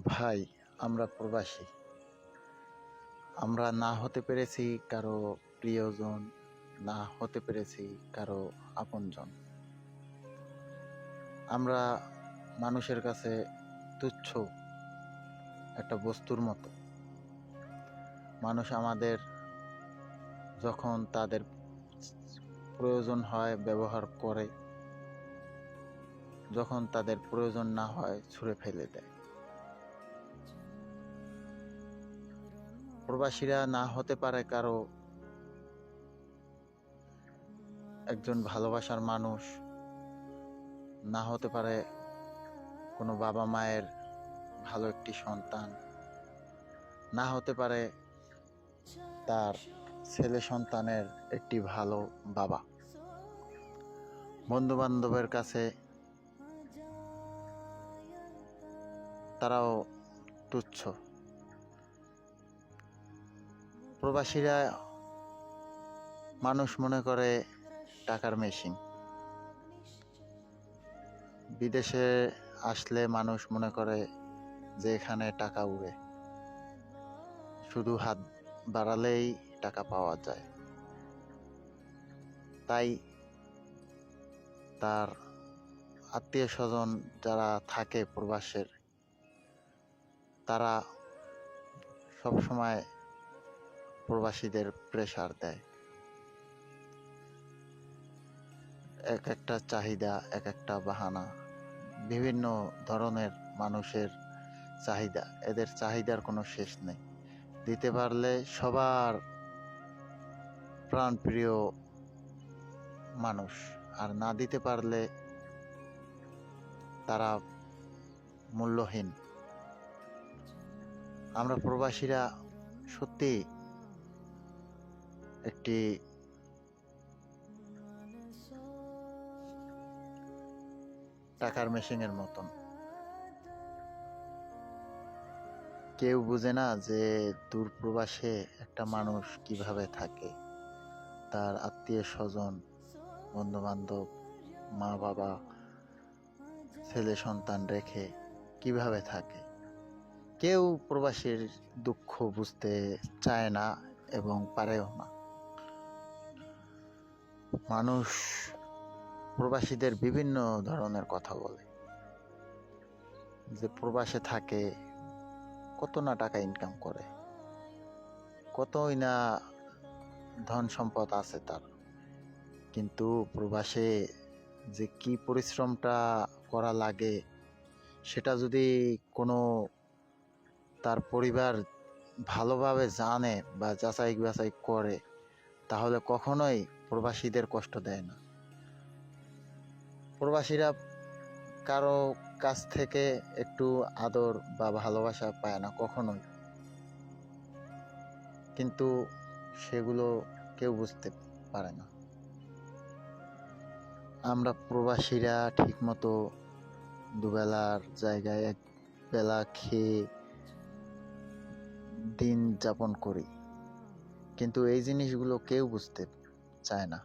ভাই, আমরা প্রবাসী। আমরা না হতে পেরেছি কারো প্রিয়জন, না হতে পেরেছি কারো আপনজন। আমরা মানুষের কাছে তুচ্ছ একটা বস্তুর মতো। মানুষ আমাদের যখন তাদের প্রয়োজন হয় ব্যবহার করে, যখন তাদের প্রয়োজন না হয় ছুঁড়ে ফেলে দেয়। প্রবাসীরা না হতে পারে কারো একজন ভালোবাসার মানুষ, না হতে পারে কোনো বাবা মায়ের ভালো একটি সন্তান, না হতে পারে তার ছেলে সন্তানের একটি ভালো বাবা। বন্ধু বান্ধবের কাছে তারাও তুচ্ছ। প্রবাসীরা মানুষ মনে করে টাকার মেশিন। বিদেশে আসলে মানুষ মনে করে যে এখানে টাকা উড়ে, শুধু হাত বাড়ালেই টাকা পাওয়া যায়। তাই তার আত্মীয় স্বজন যারা থাকে প্রবাসের, তারা সবসময় প্রবাসীদের প্রেসার দেয়। এক একটা চাহিদা, এক একটা বাহানা, বিভিন্ন ধরনের মানুষের চাহিদা। এদের চাহিদার কোনো শেষ নেই। দিতে পারলে সবার প্রাণপ্রিয় মানুষ, আর না দিতে পারলে তারা মূল্যহীন। আমরা প্রবাসীরা সত্যি একটি টাকার মেশিনের মতন। কেউ বুঝে না যে দূর প্রবাসে একটা মানুষ কিভাবে থাকে, তার আত্মীয় স্বজন, বন্ধু বান্ধব, মা বাবা, ছেলে সন্তান রেখে কিভাবে থাকে। কেউ প্রবাসীর দুঃখ বুঝতে চায় না এবং পারেও না। মানুষ প্রবাসীদের বিভিন্ন ধরনের কথা বলে, যে প্রবাসে থাকে কত না টাকা ইনকাম করে, কতই না ধন সম্পদ আছে তার, কিন্তু প্রবাসে যে কি পরিশ্রমটা করা লাগে সেটা যদি কোনো তার পরিবার ভালোভাবে জানে বা যাচাই বাছাই করে, তাহলে কখনোই প্রবাসীদের কষ্ট দেয় না। প্রবাসীরা কারো কাছ থেকে একটু আদর বা ভালোবাসা পায় না কখনোই, কিন্তু সেগুলো কেউ বুঝতে পারে না। আমরা প্রবাসীরা ঠিকমতো দুবেলার জায়গায় এক বেলা খেয়ে দিন যাপন করি, কিন্তু এই জিনিসগুলো কেউ বুঝতে চায় না।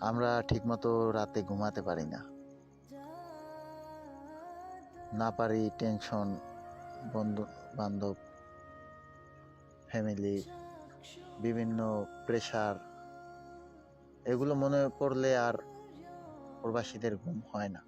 আমরা ঠিকমতো রাতে ঘুমাতে পারি না, না পারি টেনশন, বন্ধু বান্ধব, ফ্যামিলি, বিভিন্ন প্রেশার, এগুলো মনে পড়লে আর প্রবাসীদের ঘুম হয় না।